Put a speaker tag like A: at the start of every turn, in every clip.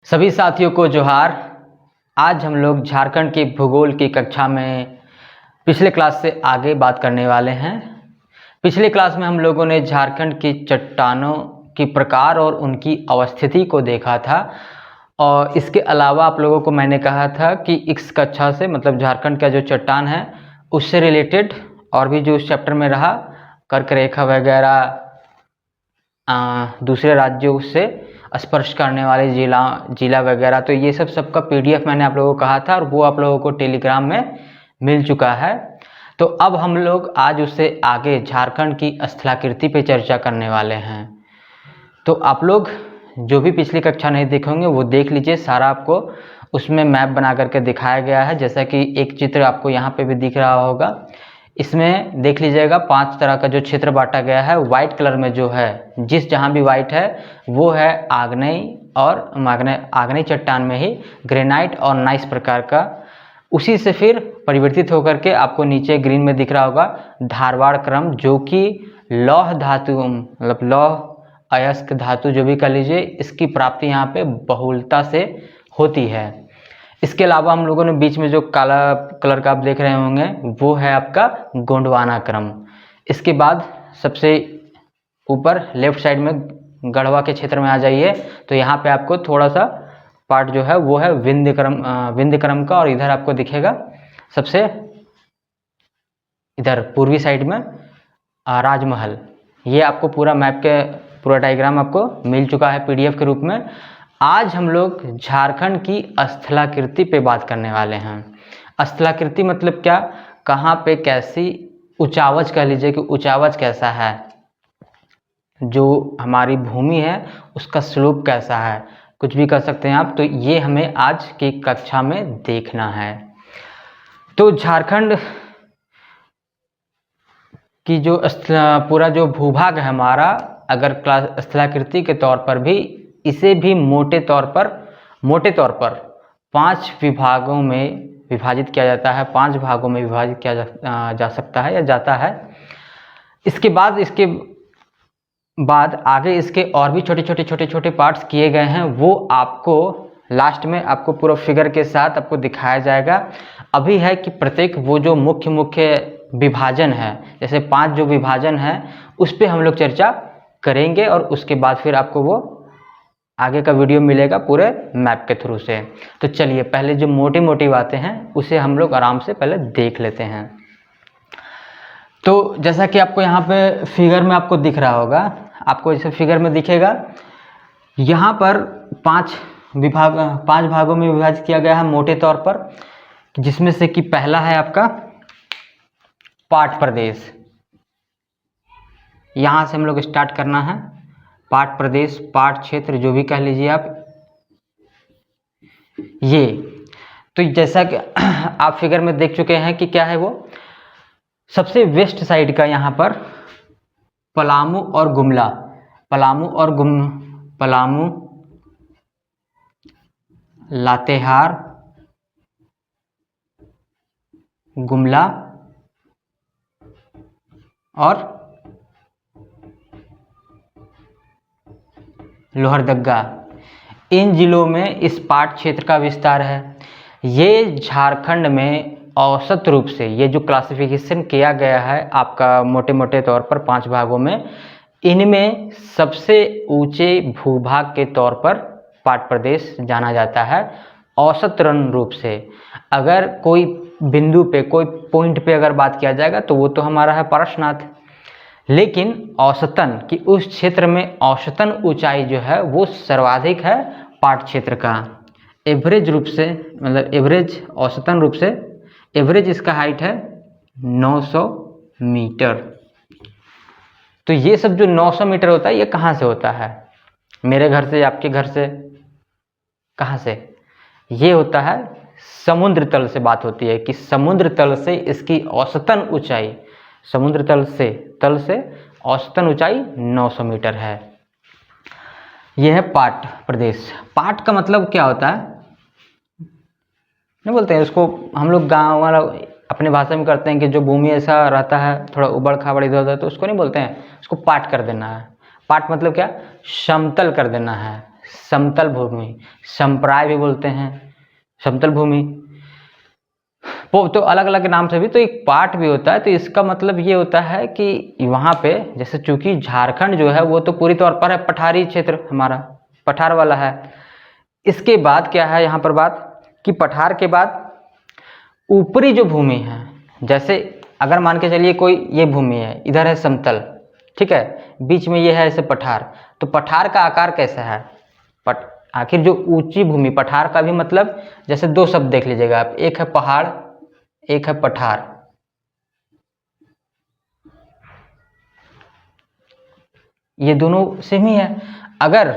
A: सभी साथियों को जोहार। आज हम लोग झारखंड की भूगोल की कक्षा में पिछले क्लास से आगे बात करने वाले हैं। पिछले क्लास में हम लोगों ने झारखंड की चट्टानों की प्रकार और उनकी अवस्थिति को देखा था और इसके अलावा आप लोगों को मैंने कहा था कि इस कक्षा से मतलब झारखंड का जो चट्टान है उससे रिलेटेड और भी जो उस चैप्टर में रहा कर्क रेखा वगैरह दूसरे राज्यों से स्पर्श करने वाले जिला वगैरह, तो ये सबका पीडीएफ मैंने आप लोगों को कहा था और वो आप लोगों को टेलीग्राम में मिल चुका है। तो अब हम लोग आज उससे आगे झारखंड की स्थलाकृति पे चर्चा करने वाले हैं। तो आप लोग जो भी पिछली कक्षा नहीं देखेंगे वो देख लीजिए, सारा आपको उसमें मैप बना करके दिखाया गया है। जैसा कि एक चित्र आपको यहाँ पे भी दिख रहा होगा, इसमें देख लीजिएगा 5 तरह का जो क्षेत्र बांटा गया है। वाइट कलर में जो है, जिस जहाँ भी वाइट है वो है आग्नेय और आग्नेय चट्टान में ही ग्रेनाइट और नाइस प्रकार का। उसी से फिर परिवर्तित होकर के आपको नीचे ग्रीन में दिख रहा होगा धारवाड़ क्रम, जो कि लौह धातु मतलब लौह अयस्क धातु जो भी कह लीजिए, इसकी प्राप्ति यहाँ पे बहुलता से होती है। इसके अलावा हम लोगों ने बीच में जो काला कलर का आप देख रहे होंगे वो है आपका गोंडवाना क्रम। इसके बाद सबसे ऊपर लेफ्ट साइड में गढ़वा के क्षेत्र में आ जाइए तो यहाँ पे आपको थोड़ा सा पार्ट जो है वो है विंध्य क्रम का, और इधर आपको दिखेगा सबसे इधर पूर्वी साइड में राजमहल। ये आपको पूरा मैप के पूरा डायग्राम आपको मिल चुका है पीडीएफ के रूप में। आज हम लोग झारखंड की स्थलाकृति पे बात करने वाले हैं। स्थलाकृति मतलब क्या, कहाँ पे कैसी उचावच कह लीजिए कि उचावच कैसा है, जो हमारी भूमि है उसका स्लोप कैसा है, कुछ भी कर सकते हैं आप। तो ये हमें आज की कक्षा में देखना है। तो झारखंड की जो पूरा जो भूभाग है हमारा, अगर स्थलाकृति के तौर पर भी इसे भी मोटे तौर पर 5 विभागों में विभाजित किया जाता है, 5 भागों में विभाजित किया जा सकता है या जाता है। इसके बाद आगे इसके और भी छोटे पार्ट्स किए गए हैं, वो आपको लास्ट में आपको पूरा फिगर के साथ आपको दिखाया जाएगा। अभी है कि प्रत्येक वो जो मुख्य विभाजन है, जैसे 5 जो विभाजन है उस पर हम लोग चर्चा करेंगे और उसके बाद फिर आपको वो आगे का वीडियो मिलेगा पूरे मैप के थ्रू से। तो चलिए पहले जो मोटी बातें हैं उसे हम लोग आराम से पहले देख लेते हैं। तो जैसा कि आपको यहाँ पे फिगर में आपको दिख रहा होगा, आपको जैसे फिगर में दिखेगा यहाँ पर 5 भागों में विभाजित किया गया है मोटे तौर पर, जिसमें से कि पहला है आपका पाट प्रदेश। यहाँ से हम लोग स्टार्ट करना है। पाट प्रदेश, पाट क्षेत्र जो भी कह लीजिए आप, ये तो जैसा कि आप फिगर में देख चुके हैं कि क्या है वो सबसे वेस्ट साइड का यहाँ पर पलामू और गुमला, पलामू लातेहार गुमला और लोहरदगा, इन जिलों में इस पाट क्षेत्र का विस्तार है। ये झारखंड में औसत रूप से ये जो क्लासिफिकेशन किया गया है आपका मोटे तौर पर 5 भागों में, इनमें सबसे ऊंचे भूभाग के तौर पर पाट प्रदेश जाना जाता है औसतन रूप से। अगर कोई बिंदु पे कोई पॉइंट पे अगर बात किया जाएगा तो वो तो हमारा है पारसनाथ, लेकिन औसतन कि उस क्षेत्र में औसतन ऊंचाई जो है वो सर्वाधिक है पाट क्षेत्र का। एवरेज रूप से मतलब एवरेज औसतन रूप से एवरेज इसका हाइट है 900 मीटर। तो ये सब जो 900 मीटर होता है ये कहाँ से होता है, मेरे घर से, आपके घर से, कहाँ से? ये होता है समुद्र तल से बात होती है कि समुद्र तल से इसकी औसतन ऊंचाई, समुद्र तल से औसतन ऊंचाई 900 मीटर है। यह है पाट प्रदेश। पाट का मतलब क्या होता है नहीं बोलते हैं उसको, हम लोग गाँव वाला अपने भाषा में करते हैं कि जो भूमि ऐसा रहता है थोड़ा उबड़ खाबड़ इधर उधर, तो उसको नहीं बोलते हैं, उसको पाट कर देना है। पाट मतलब क्या, समतल कर देना है, समतल भूमि, समप्राय भी बोलते हैं, समतल भूमि। वो तो अलग अलग नाम से भी तो एक पाठ भी होता है। तो इसका मतलब ये होता है कि वहाँ पे जैसे चूंकि झारखंड जो है वो तो पूरी तौर पर है पठारी क्षेत्र, हमारा पठार वाला है। इसके बाद क्या है यहाँ पर बात कि पठार के बाद ऊपरी जो भूमि है, जैसे अगर मान के चलिए कोई ये भूमि है, इधर है समतल, ठीक है, बीच में ये है ऐसे पठार, तो पठार का आकार कैसा है? आखिर जो ऊंची भूमि, पठार का भी मतलब जैसे दो शब्द देख लीजिएगा आप, एक है पहाड़, एक है पठार। ये दोनों सेम ही है। अगर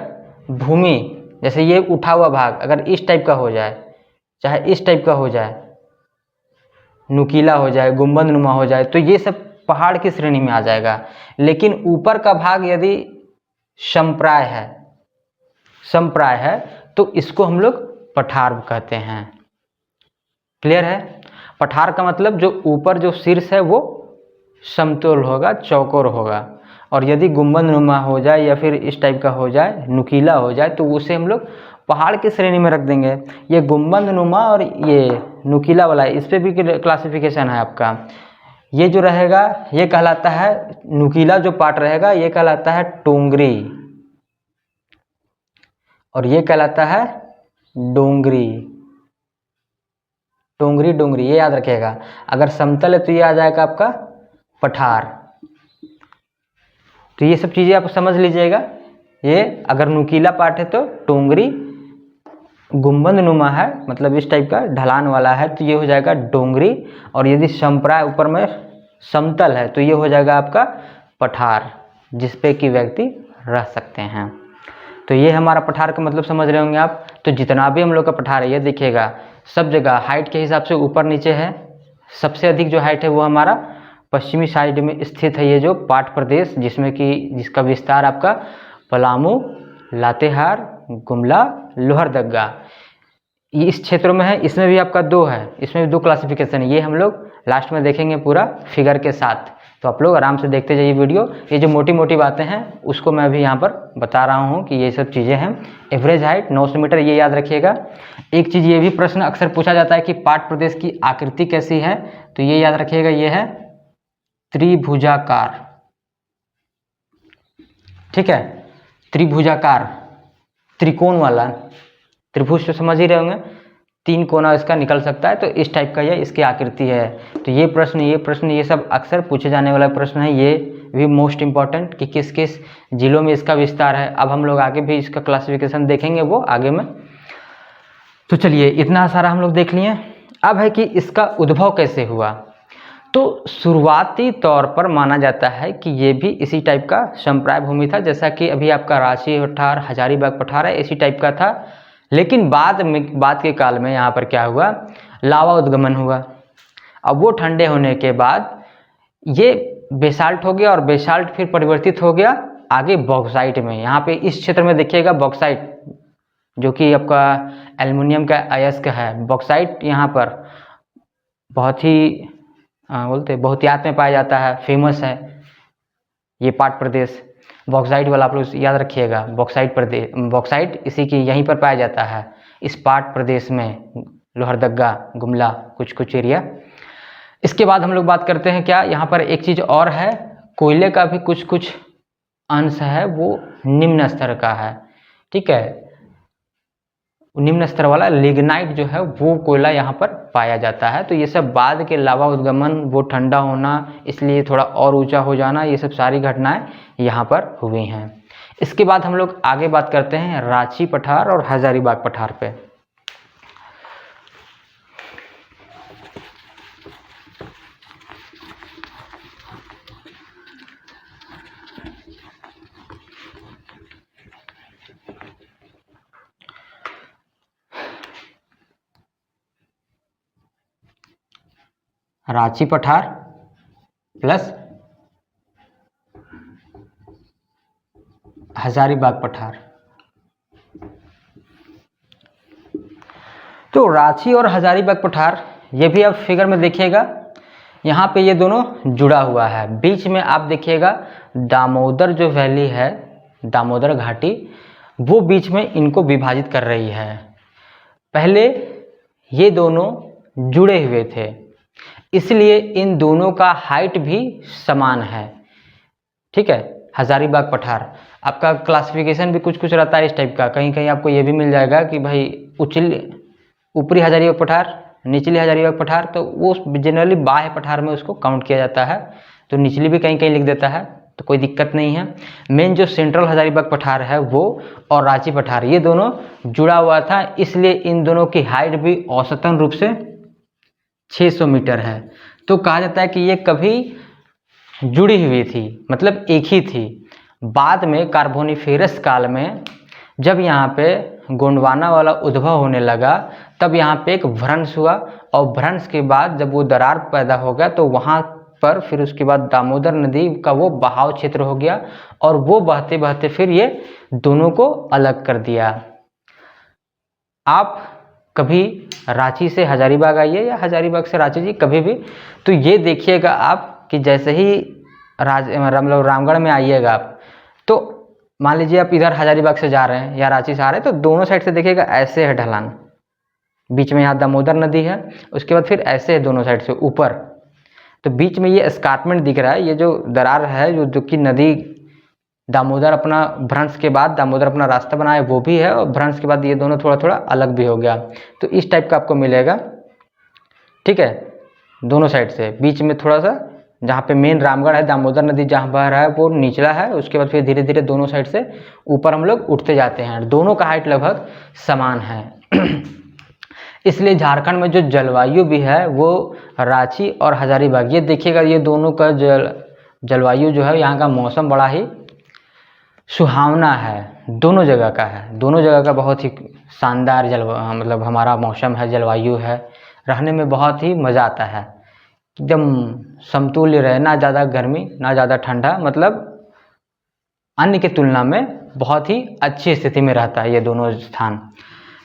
A: भूमि जैसे ये उठा हुआ भाग अगर इस टाइप का हो जाए, चाहे इस टाइप का हो जाए, नुकीला हो जाए, गुंबद नुमा हो जाए, तो ये सब पहाड़ की श्रेणी में आ जाएगा। लेकिन ऊपर का भाग यदि समप्राय है, समप्राय है, तो इसको हम लोग पठार कहते हैं। क्लियर है? पठार का मतलब जो ऊपर जो शीर्ष है वो समतल होगा, चौकोर होगा, और यदि गुंबद नुमा हो जाए या फिर इस टाइप का हो जाए, नुकीला हो जाए, तो उसे हम लोग पहाड़ की श्रेणी में रख देंगे। ये गुंबद नुमा और ये नुकीला वाला है, इस पर भी क्लासिफिकेशन है आपका। ये जो रहेगा ये कहलाता है, नुकीला जो पार्ट रहेगा ये कहलाता है टोंगरी, और ये कहलाता है डोंगरी। टोंगरी डोंगरी ये याद रखिएगा। अगर समतल है तो ये आ जाएगा आपका पठार। तो ये सब चीज़ें आप समझ लीजिएगा। ये अगर नुकीला पार्ट है तो टोंगरी, गुंबद नुमा है मतलब इस टाइप का ढलान वाला है तो ये हो जाएगा डोंगरी, और यदि समप्राय ऊपर में समतल है तो ये हो जाएगा आपका पठार, जिसपे कि व्यक्ति रह सकते हैं। तो ये हमारा पठार का मतलब समझ रहे होंगे आप। तो जितना भी हम लोग का पठार है ये देखिएगा सब जगह हाइट के हिसाब से ऊपर नीचे है। सबसे अधिक जो हाइट है वो हमारा पश्चिमी साइड में स्थित है, ये जो पाट प्रदेश, जिसमें कि जिसका विस्तार आपका पलामू, लातेहार, गुमला, लोहरदगा इस क्षेत्रों में है। इसमें भी आपका दो है, इसमें भी दो क्लासिफिकेशन है। ये हम लोग लास्ट में देखेंगे पूरा फिगर के साथ, तो आप लोग आराम से देखते जाइए वीडियो। ये जो मोटी मोटी बातें हैं उसको मैं भी यहाँ पर बता रहा हूँ कि ये सब चीज़ें हैं। एवरेज हाइट 900 मीटर, ये याद रखिएगा। एक चीज़ ये भी प्रश्न अक्सर पूछा जाता है कि पाट प्रदेश की आकृति कैसी है, तो ये याद रखिएगा, ये है त्रिभुजाकार। ठीक है, त्रिभुजाकार, त्रिकोण वाला, त्रिभुज तो समझ ही रहे होंगे, 3 कोना इसका निकल सकता है, तो इस टाइप का ये इसकी आकृति है। तो ये प्रश्न ये सब अक्सर पूछे जाने वाला प्रश्न है। ये भी मोस्ट इम्पॉर्टेंट कि किस किस जिलों में इसका विस्तार है। अब हम लोग आगे भी इसका क्लासिफिकेशन देखेंगे वो आगे में। तो चलिए इतना सारा हम लोग देख लिए। अब है कि इसका उद्भव कैसे हुआ। तो शुरुआती तौर पर माना जाता है कि ये भी इसी टाइप का समप्राय भूमि था, जैसा कि अभी आपका रांची पठार, हजारीबाग पठार है, इसी टाइप का था। लेकिन बाद के काल में यहाँ पर क्या हुआ, लावा उद्गमन हुआ। अब वो ठंडे होने के बाद ये बेसाल्ट हो गया, और बेसाल्ट फिर परिवर्तित हो गया आगे बॉक्साइट में। यहाँ पे इस क्षेत्र में देखिएगा बॉक्साइट, जो कि आपका एल्युमिनियम का अयस्क है। बॉक्साइट यहाँ पर बहुत ही बहुतायत में पाया जाता है, फेमस है ये पाट प्रदेश। बॉक्साइट वाला आप लोग याद रखिएगा, बॉक्साइट इसी की यहीं पर पाया जाता है, इस पाट प्रदेश में, लोहरदगा, गुमला, कुछ एरिया। इसके बाद हम लोग बात करते हैं क्या, यहाँ पर एक चीज़ और है, कोयले का भी कुछ अंश है वो निम्न स्तर का है। ठीक है, निम्न स्तर वाला लिग्नाइट जो है वो कोयला यहाँ पर पाया जाता है। तो ये सब बाद के लावा उद्गमन, वो ठंडा होना, इसलिए थोड़ा और ऊंचा हो जाना, ये सब सारी घटनाएं यहाँ पर हुई हैं। इसके बाद हम लोग आगे बात करते हैं रांची पठार और हजारीबाग पठार पे। रांची पठार प्लस हजारीबाग पठार। तो रांची और हजारीबाग पठार ये भी आप फिगर में देखिएगा, यहाँ पे ये दोनों जुड़ा हुआ है। बीच में आप देखिएगा दामोदर जो वैली है, दामोदर घाटी, वो बीच में इनको विभाजित कर रही है। पहले ये दोनों जुड़े हुए थे, इसलिए इन दोनों का हाइट भी समान है। ठीक है, हजारीबाग पठार आपका क्लासिफिकेशन भी कुछ कुछ रहता है इस टाइप का। कहीं कहीं आपको ये भी मिल जाएगा कि भाई ऊपरी हजारीबाग पठार, निचली हजारीबाग पठार, तो वो जनरली बाह्य पठार में उसको काउंट किया जाता है, तो निचली भी कहीं कहीं लिख देता है, तो कोई दिक्कत नहीं है। मेन जो सेंट्रल हजारीबाग पठार है वो और रांची पठार ये दोनों जुड़ा हुआ था, इसलिए इन दोनों की हाइट भी औसतन रूप से 600 मीटर है। तो कहा जाता है कि ये कभी जुड़ी हुई थी, मतलब एक ही थी। बाद में कार्बोनिफेरस काल में जब यहाँ पे गोंडवाना वाला उद्भव होने लगा, तब यहाँ पे एक भ्रंश हुआ, और भ्रंश के बाद जब वो दरार पैदा हो गया तो वहाँ पर फिर उसके बाद दामोदर नदी का वो बहाव क्षेत्र हो गया, और वो बहते बहते फिर ये दोनों को अलग कर दिया। आप कभी रांची से हजारीबाग आइए या हजारीबाग से रांची जी कभी भी, तो ये देखिएगा आप कि जैसे ही मतलब रामगढ़ में आइएगा आप, तो मान लीजिए आप इधर हजारीबाग से जा रहे हैं या रांची से आ रहे हैं, तो दोनों साइड से देखिएगा ऐसे है ढलान, बीच में यहाँ दामोदर नदी है, उसके बाद फिर ऐसे है दोनों साइड से ऊपर, तो बीच में ये एस्कार्पमेंट दिख रहा है, ये जो दरार है जो कि नदी दामोदर अपना भ्रंश के बाद दामोदर अपना रास्ता बनाए वो भी है, और भ्रंश के बाद ये दोनों थोड़ा थोड़ा अलग भी हो गया, तो इस टाइप का आपको मिलेगा। ठीक है, दोनों साइड से बीच में थोड़ा सा जहाँ पे मेन रामगढ़ है, दामोदर नदी जहाँ बह रहा है वो निचला है, उसके बाद फिर धीरे धीरे दोनों साइड से ऊपर हम लोग उठते जाते हैं, दोनों का हाइट लगभग समान है। इसलिए झारखंड में जो जलवायु भी है वो रांची और हजारीबाग, ये देखिएगा ये दोनों का जलवायु जो है, यहाँ का मौसम बड़ा ही सुहावना है, दोनों जगह का है, दोनों जगह का बहुत ही शानदार मतलब हमारा मौसम है, जलवायु है, रहने में बहुत ही मज़ा आता है, एकदम समतुल्य रहे, ना ज़्यादा गर्मी ना ज़्यादा ठंडा, मतलब अन्य के तुलना में बहुत ही अच्छी स्थिति में रहता है ये दोनों स्थान।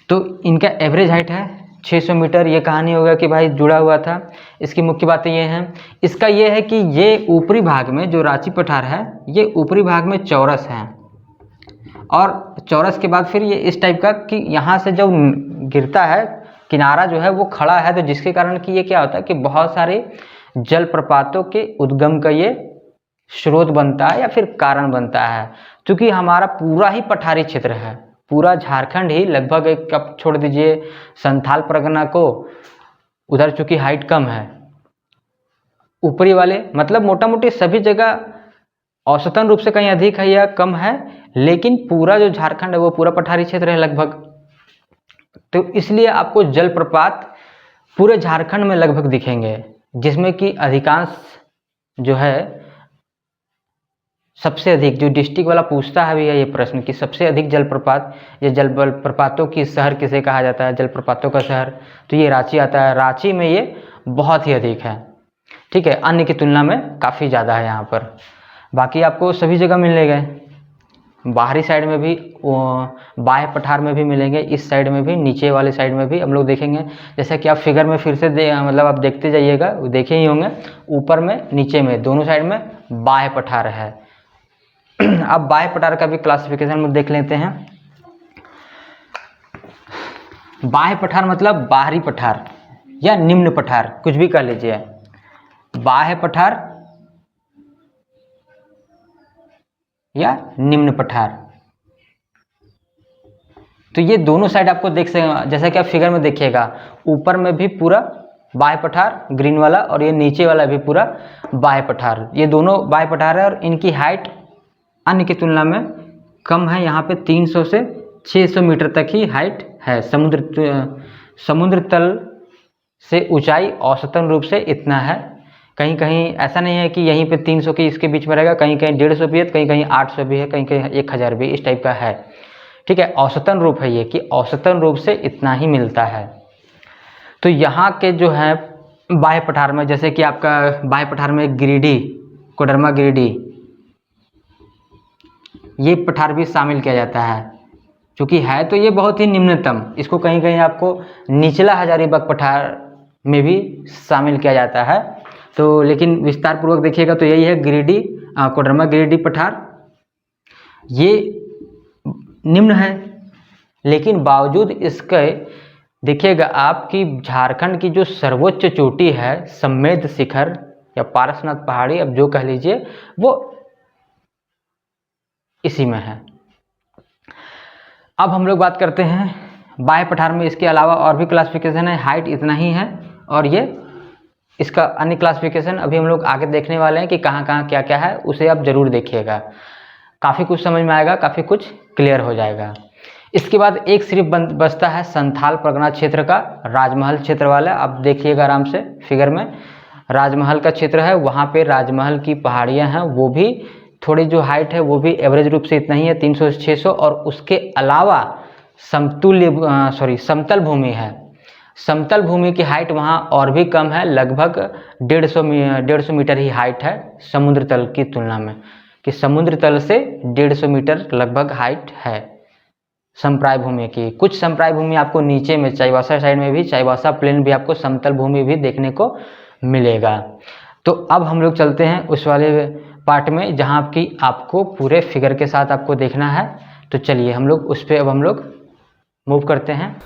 A: तो इनका एवरेज हाइट है 600 मीटर। ये कहानी होगा कि भाई जुड़ा हुआ था। इसकी मुख्य बातें ये हैं, इसका ये है कि ये ऊपरी भाग में जो रांची पठार है ये ऊपरी भाग में चौरस है, और चौरस के बाद फिर ये इस टाइप का कि यहाँ से जो गिरता है किनारा जो है वो खड़ा है, तो जिसके कारण कि ये क्या होता है कि बहुत सारे जलप्रपातों के उद्गम का ये स्रोत बनता है या फिर कारण बनता है। क्योंकि हमारा पूरा ही पठारी क्षेत्र है, पूरा झारखंड ही लगभग एक, अब छोड़ दीजिए संथाल परगना को, उधर चूंकि हाइट कम है, ऊपरी वाले मतलब मोटा मोटी सभी जगह औसतन रूप से कहीं अधिक है या कम है, लेकिन पूरा जो झारखंड है वो पूरा पठारी क्षेत्र है लगभग। तो इसलिए आपको जलप्रपात पूरे झारखंड में लगभग दिखेंगे, जिसमें कि अधिकांश जो है सबसे अधिक, जो डिस्ट्रिक्ट वाला पूछता है भैया ये प्रश्न कि सबसे अधिक जलप्रपात, ये जलप्रपातों की शहर किसे कहा जाता है, जलप्रपातों का शहर, तो ये रांची आता है। रांची में ये बहुत ही अधिक है। ठीक है, अन्य की तुलना में काफ़ी ज़्यादा है यहाँ पर। बाकी आपको सभी जगह मिलेंगे, बाहरी साइड में भी, बाह्य पठार में भी मिलेंगे, इस साइड में भी, नीचे वाले साइड में भी हम लोग देखेंगे। जैसा कि आप फिगर में फिर से मतलब आप देखते जाइएगा, देखे ही होंगे, ऊपर में नीचे में दोनों साइड में बाह्य पठार है। अब बाह्य पठार का भी क्लासिफिकेशन में देख लेते हैं। बाह्य पठार मतलब बाहरी पठार या निम्न पठार, कुछ भी कह लीजिए। बाह्य पठार या निम्न पठार, तो ये दोनों साइड आपको देख सकते, जैसा कि आप फिगर में देखिएगा, ऊपर में भी पूरा बाह्य पठार ग्रीन वाला, और ये नीचे वाला भी पूरा बाह्य पठार, ये दोनों बाह्य पठार है। और इनकी हाइट अन्य की तुलना में कम है, यहाँ पे 300 से 600 मीटर तक ही हाइट है। समुद्र तल से ऊंचाई औसतन रूप से इतना है, कहीं कहीं ऐसा नहीं है कि यहीं पे 300 के इसके बीच में रहेगा, कहीं कहीं 150 भी है, कहीं कहीं 800 भी है, कहीं कहीं 1000 भी, इस टाइप का है। ठीक है, औसतन रूप है ये कि औसतन रूप से इतना ही मिलता है। तो यहाँ के जो है बाह्य पठार में, जैसे कि आपका बाह्य पठार में गिरिडीह, कोडरमा गिरिडीह, ये पठार भी शामिल किया जाता है, क्योंकि है तो ये बहुत ही निम्नतम, इसको कहीं कहीं आपको निचला हजारीबाग पठार में भी शामिल किया जाता है। तो लेकिन विस्तार पूर्वक देखिएगा तो यही है गिरिडीह, कोडरमा गिरिडीह पठार। ये निम्न है, लेकिन बावजूद इसके देखिएगा आपकी झारखंड की जो सर्वोच्च चोटी है सम्मेद शिखर या पारसनाथ पहाड़ी, अब जो कह लीजिए, वो इसी में है। अब हम लोग बात करते हैं बाह्य पठार में इसके अलावा और भी क्लासिफिकेशन है, हाइट इतना ही है और ये इसका अन्य क्लासिफिकेशन अभी हम लोग आगे देखने वाले हैं कि कहाँ कहाँ क्या क्या है, उसे आप जरूर देखिएगा, काफ़ी कुछ समझ में आएगा, काफ़ी कुछ क्लियर हो जाएगा। इसके बाद एक सिर्फ बचता है संथाल परगना क्षेत्र का राजमहल क्षेत्र वाला। अब देखिएगा आराम से फिगर में, राजमहल का क्षेत्र है, वहाँ पे राजमहल की पहाड़ियाँ हैं, वो भी थोड़ी जो हाइट है वो भी एवरेज रूप से इतना ही है 300 से 600, और उसके अलावा समतल भूमि है, समतल भूमि की हाइट वहाँ और भी कम है, लगभग 150 मीटर ही हाइट है समुद्र तल की तुलना में, कि समुद्र तल से 150 मीटर लगभग हाइट है समप्राय भूमि की। कुछ समप्राय भूमि आपको नीचे में चाईबासा साइड में भी, चाईबासा प्लेन भी आपको समतल भूमि भी देखने को मिलेगा। तो अब हम लोग चलते हैं उस वाले पार्ट में जहाँ की आपको पूरे फिगर के साथ आपको देखना है। तो चलिए हम लोग उस पर अब हम लोग मूव करते हैं।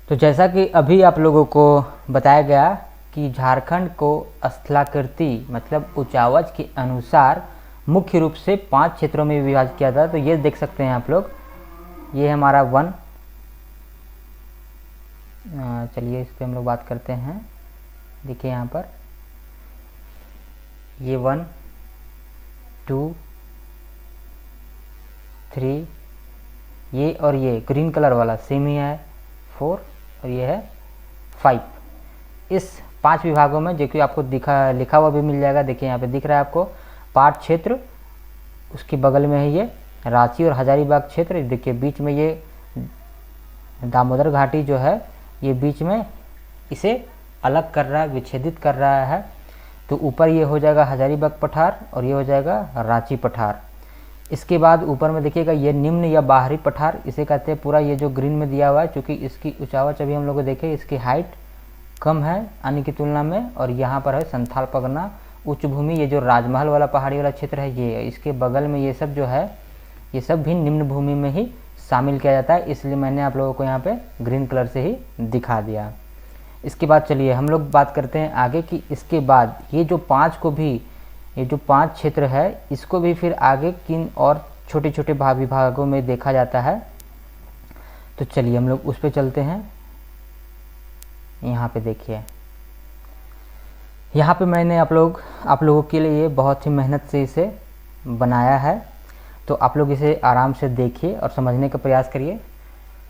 A: तो जैसा कि अभी आप लोगों को बताया गया कि झारखंड को स्थलाकृति मतलब ऊंचावच के अनुसार मुख्य रूप से 5 क्षेत्रों में विभाजित किया था। तो ये देख सकते हैं आप लोग, ये हमारा 1, चलिए इस पर हम लोग बात करते हैं। देखिए यहाँ पर ये 1, 2, 3, ये और ये ग्रीन कलर वाला सेम ही है 4, और ये है 5। इस 5 विभागों में जो कि आपको लिखा हुआ भी मिल जाएगा, देखिए यहाँ पे दिख रहा है आपको पाट क्षेत्र, उसके बगल में है ये रांची और हजारीबाग क्षेत्र। देखिए बीच में ये दामोदर घाटी जो है ये बीच में इसे अलग कर रहा है, विच्छेदित कर रहा है। तो ऊपर ये हो जाएगा हजारीबाग पठार और ये हो जाएगा रांची पठार। इसके बाद ऊपर में देखिएगा ये निम्न या बाहरी पठार इसे कहते हैं। पूरा ये जो ग्रीन में दिया हुआ है, चूँकि इसकी ऊंचावच अभी हम लोग देखें इसकी हाइट कम है अन्य की तुलना में, और यहाँ पर है संथाल परगना उच्च भूमि। ये जो राजमहल वाला पहाड़ी वाला क्षेत्र है ये, इसके बगल में ये सब जो है ये सब भी निम्न भूमि में ही शामिल किया जाता है, इसलिए मैंने आप लोगों को यहाँ पे ग्रीन कलर से ही दिखा दिया। इसके बाद चलिए हम लोग बात करते हैं आगे कि इसके बाद ये जो 5 क्षेत्र है इसको भी फिर आगे किन और छोटे छोटे विभागों में देखा जाता है। तो चलिए हम लोग उस पर चलते हैं। यहाँ पे देखिए, यहाँ पे मैंने आप लोगों के लिए बहुत ही मेहनत से इसे बनाया है, तो आप लोग इसे आराम से देखिए और समझने का प्रयास करिए।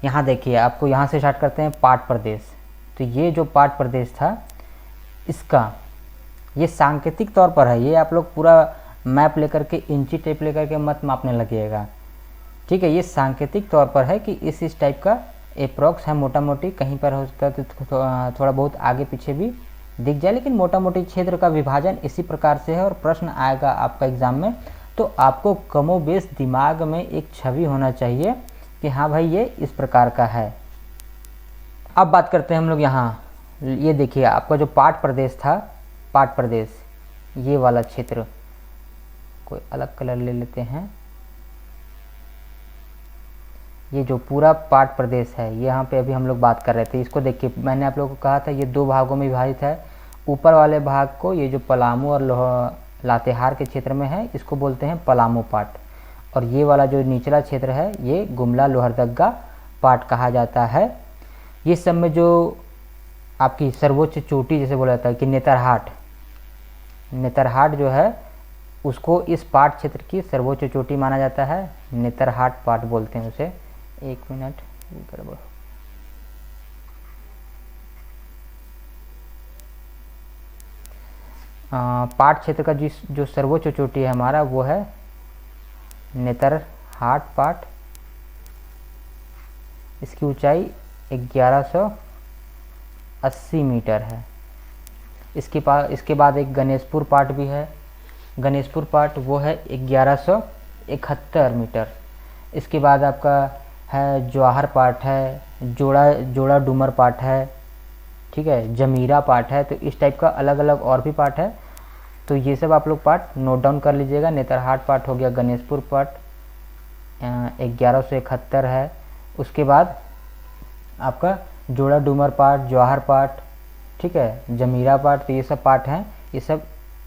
A: यहाँ देखिए, आपको यहाँ से स्टार्ट करते हैं पाट प्रदेश। तो ये जो पाट प्रदेश था इसका ये सांकेतिक तौर पर है, ये आप लोग पूरा मैप लेकर के इंची टेप लेकर के मत मापने लगिएगा, ठीक है। ये सांकेतिक तौर पर है कि इस टाइप का अप्रॉक्स है, मोटा मोटी कहीं पर हो सकता है तो थोड़ा बहुत आगे पीछे भी दिख जाए, लेकिन मोटा मोटी क्षेत्र का विभाजन इसी प्रकार से है। और प्रश्न आएगा आपका एग्जाम में तो आपको कमोबेश दिमाग में एक छवि होना चाहिए कि हाँ भाई ये इस प्रकार का है। अब बात करते हैं हम लोग यहाँ, ये देखिए आपका जो पाट प्रदेश था, पाट प्रदेश ये वाला क्षेत्र, कोई अलग कलर ले लेते हैं। ये जो पूरा पाट प्रदेश है यहाँ पे अभी हम लोग बात कर रहे थे, इसको देखिए मैंने आप लोगों को कहा था ये 2 भागों में विभाजित है। ऊपर वाले भाग को ये जो पलामू और लातेहार के क्षेत्र में है इसको बोलते हैं पलामू पाट, और ये वाला जो निचला क्षेत्र है ये गुमला लोहरदगा पाट कहा जाता है। ये सब में जो आपकी सर्वोच्च चोटी जैसे बोला जाता है कि नेतरहाट जो है उसको इस पाट क्षेत्र की सर्वोच्च चोटी माना जाता है, नेतरहाट पाट बोलते हैं उसे। 1 मिनट गड़बड़, पाट क्षेत्र का जो सर्वोच्च चोटी है हमारा वो है नेतरहाट पाट। इसकी ऊंचाई 1180 मीटर है। इसके बाद एक गणेशपुर पाट भी है, गणेशपुर पाट वो है 1171 मीटर। इसके बाद आपका है जवाहर पाट है, जोड़ा डूमर पाट है, ठीक है, जमीरा पाट है। तो इस टाइप का अलग अलग और भी पाट है, तो ये सब आप लोग पाट नोट डाउन कर लीजिएगा। नेतरहाट पाट हो गया, गणेशपुर पाट,
B: 1171 है। उसके बाद आपका जोड़ा डूमर पाट, जवाहर पाट, ठीक है, जमीरा पाट, तो ये सब पाट हैं, ये सब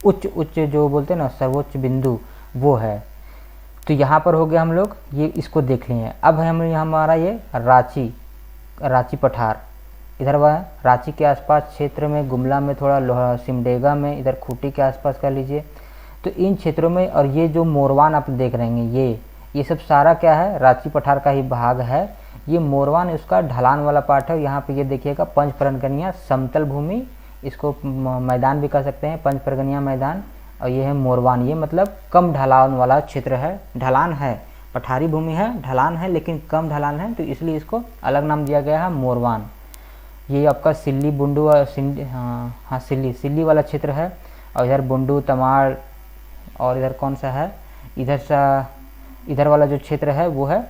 B: उच्च जो बोलते हैं ना सर्वोच्च बिंदु वो है। तो यहाँ पर हो गया हम लोग ये इसको देख लिए। अब हम हमारा ये रांची पठार इधर वह रांची के आसपास क्षेत्र में, गुमला में, थोड़ा सिमडेगा में, इधर खूंटी के आसपास कह लीजिए। तो इन क्षेत्रों में, और ये जो मोरवान आप देख रहे हैं ये सब सारा क्या है, रांची पठार का ही भाग है। ये मोरवान उसका ढलान वाला पार्ट है। यहाँ पे ये देखिएगा पंच परगनिया समतल भूमि, इसको मैदान भी कह सकते हैं, पंच परगनिया मैदान। और ये है मोरवान, ये मतलब कम ढलान वाला क्षेत्र है। ढलान है, पठारी भूमि है, ढलान है, लेकिन कम ढलान है, तो इसलिए इसको अलग नाम दिया गया है मोरवान। ये आपका सिल्ली बुंडू सिल्ली वाला क्षेत्र है। और इधर बुंडू तमाड़, और इधर कौन सा है, इधर वाला जो क्षेत्र है वो है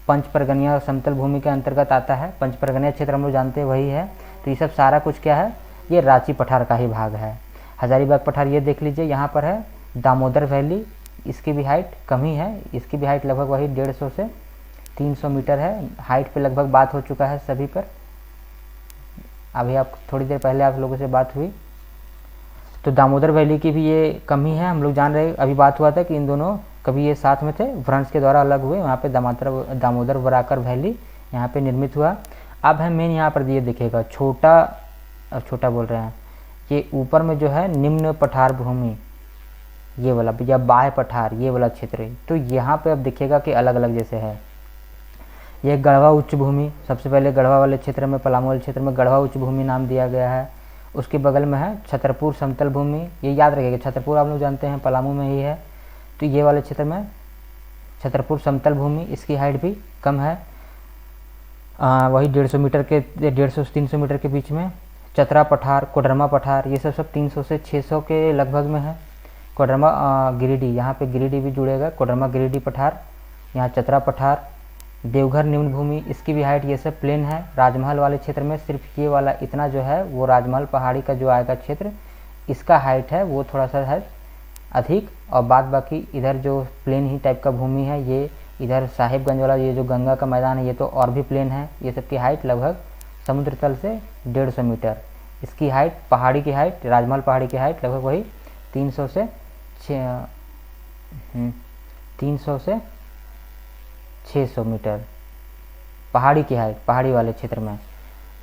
B: पंच परगनिया समतल भूमि के अंतर्गत आता है। पंच परगनिया क्षेत्र हम लोग जानते हैं वही है। तो ये सब सारा कुछ क्या है, ये रांची पठार का ही भाग है। हजारीबाग पठार ये देख लीजिए, यहाँ पर है दामोदर वैली, इसकी भी हाइट कम ही है, इसकी भी हाइट लगभग वही 150 से 300 मीटर है। हाइट पे लगभग बात हो चुका है सभी पर, अभी आप थोड़ी देर पहले आप लोगों से बात हुई। तो दामोदर वैली की भी ये कमी है, हम लोग जान रहे, अभी बात हुआ था कि इन दोनों कभी ये साथ में थे, फ्रांस के द्वारा अलग हुए। वहाँ पे दामोदर वराकर वैली यहाँ पे निर्मित हुआ। अब है मेन यहाँ पर ये देखिएगा छोटा बोल रहे हैं, ये ऊपर में जो है निम्न पठार भूमि, ये वाला या बाह्य पठार, ये वाला क्षेत्र। तो यहाँ पे अब देखिएगा कि अलग अलग जैसे है। ये गढ़वा उच्च भूमि, सबसे पहले गढ़वा वाले क्षेत्र में, पलामू वाले क्षेत्र में गढ़वा उच्च भूमि नाम दिया गया है। उसके बगल में है छतरपुर समतल भूमि, ये याद रखिएगा, छतरपुर आप लोग जानते हैं पलामू में ही है। तो ये वाले क्षेत्र में छतरपुर समतल भूमि, इसकी हाइट भी कम है, वही 150 मीटर के 150 से 300 मीटर के बीच में। चतरा पठार, कोडरमा पठार, ये सब 300 से 600 के लगभग में है। कोडरमा गिरिडीह, यहाँ पे गिरिडीह भी जुड़ेगा, कोडरमा गिरिडीह पठार। यहाँ चतरा पठार, देवघर निम्न भूमि, इसकी भी हाइट ये सब प्लेन है। राजमहल वाले क्षेत्र में सिर्फ ये वाला इतना जो है वो राजमहल पहाड़ी का जो आएगा क्षेत्र, इसका हाइट है वो थोड़ा सा है अधिक, और बाद बाकी इधर जो प्लेन ही टाइप का भूमि है, ये इधर साहिबगंज वाला ये जो गंगा का मैदान है ये तो और भी प्लेन है। ये सब की हाइट लगभग समुद्र तल से 150 मीटर, इसकी हाइट, पहाड़ी की हाइट, राजमहल पहाड़ी की हाइट लगभग वही 300 से 600 मीटर पहाड़ी की हाइट, पहाड़ी वाले क्षेत्र में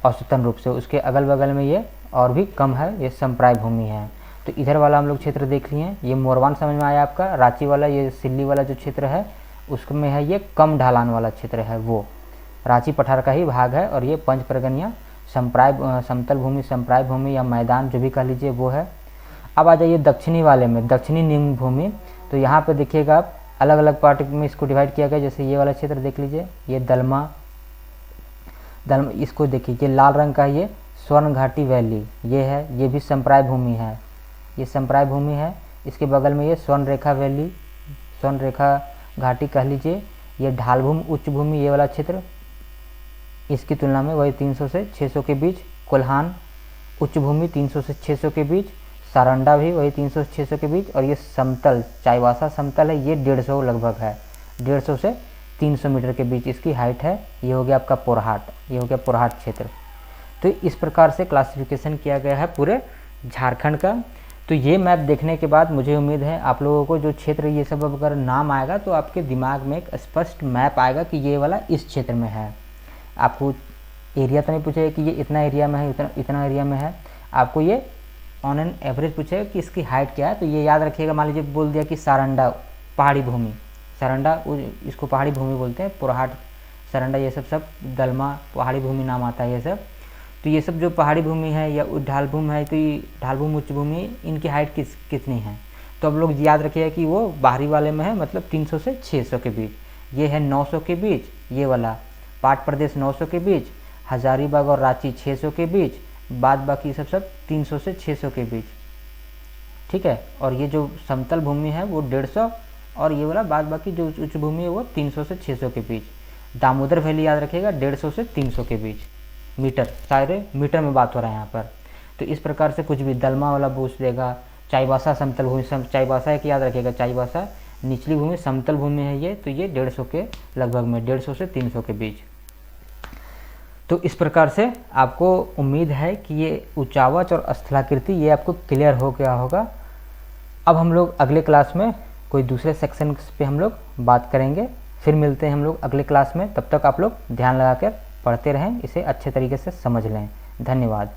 B: औसतन रूप से। उसके अगल बगल में ये और भी कम है, ये संप्राय भूमि है। तो इधर वाला हम लोग क्षेत्र देख लिए। ये मोरवान समझ में आया आपका। रांची वाला ये सिल्ली वाला जो क्षेत्र है उसमें है ये कम ढलान वाला क्षेत्र है, वो रांची पठार का ही भाग है। और ये पंच परगनिया समतल भूमि, संप्राय भूमि या मैदान जो भी कह लीजिए वो है। अब आ जाइए दक्षिणी वाले में, दक्षिणी निम्न भूमि। तो यहाँ पे देखिएगा आप अलग अलग पार्ट में इसको डिवाइड किया गया। जैसे ये वाला क्षेत्र देख लीजिए, ये दलमा, इसको देखिए, ये लाल रंग का ये स्वर्ण घाटी वैली ये है, ये भी संप्राय भूमि है, ये संप्राय भूमि है। इसके बगल में ये स्वर्ण रेखा वैली, स्वर्ण रेखा घाटी कह लीजिए। ये ढालभूमि उच्च भूमि, ये वाला क्षेत्र, इसकी तुलना में वही 300 से 600 के बीच। कोल्हान उच्च भूमि 300 से 600 के बीच। सारंडा भी वही 300 से 600 के बीच। और ये समतल चाईबासा समतल है, ये 150 लगभग है, 150 से 300 मीटर के बीच इसकी हाइट है। ये हो गया आपका पोरहाट, ये हो गया पोरहाट क्षेत्र। तो इस प्रकार से क्लासिफिकेशन किया गया है पूरे झारखंड का। तो ये मैप देखने के बाद मुझे उम्मीद है आप लोगों को जो क्षेत्र ये सब अगर नाम आएगा तो आपके दिमाग में एक स्पष्ट मैप आएगा कि ये वाला इस क्षेत्र में है। आपको एरिया तो नहीं पूछेगा कि ये इतना एरिया में है, इतना एरिया में है। आपको ये ऑन एन एवरेज पूछेगा कि इसकी हाइट क्या है। तो ये याद रखिएगा, मान लीजिए बोल दिया कि सारंडा पहाड़ी भूमि, सारंडा इसको पहाड़ी भूमि बोलते हैं, पोरहाट, सारंडा, ये सब दलमा पहाड़ी भूमि नाम आता है ये सब। तो ये सब जो पहाड़ी भूमि है या ढालभूमि है, तो ये ढालभूमि उच्च भूमि, इनकी हाइट कितनी है। तो अब लोग याद रखिएगा कि वो बाहरी वाले में है, मतलब 300 से 600 के बीच। ये है 900 के बीच, ये वाला पाट प्रदेश 900 के बीच, हजारीबाग और रांची 600 के बीच, बाद बाकी सब 300 से 600 के बीच, ठीक है। और ये जो समतल भूमि है वो 150, और ये वाला बाद बाकी जो उच्च भूमि है वो 300 से 600 के बीच। दामोदर वैली याद रखिएगा 150 से 300 के बीच मीटर, सारे मीटर में बात हो रहा है यहाँ पर। तो इस प्रकार से कुछ भी दलमा वाला पूछ देगा, चाईबासा समतल भूमि, चाईबासा एक याद रखिएगा, चाईबासा निचली भूमि समतल भूमि है ये, तो ये 150 के लगभग में, 150 से 300 के बीच। तो इस प्रकार से आपको उम्मीद है कि ये उचावच और स्थलाकृति ये आपको क्लियर हो गया होगा। अब हम लोग अगले क्लास में कोई दूसरे सेक्शन पे हम लोग बात करेंगे, फिर मिलते हैं हम लोग अगले क्लास में। तब तक आप लोग ध्यान लगा कर पढ़ते रहें, इसे अच्छे तरीके से समझ लें। धन्यवाद।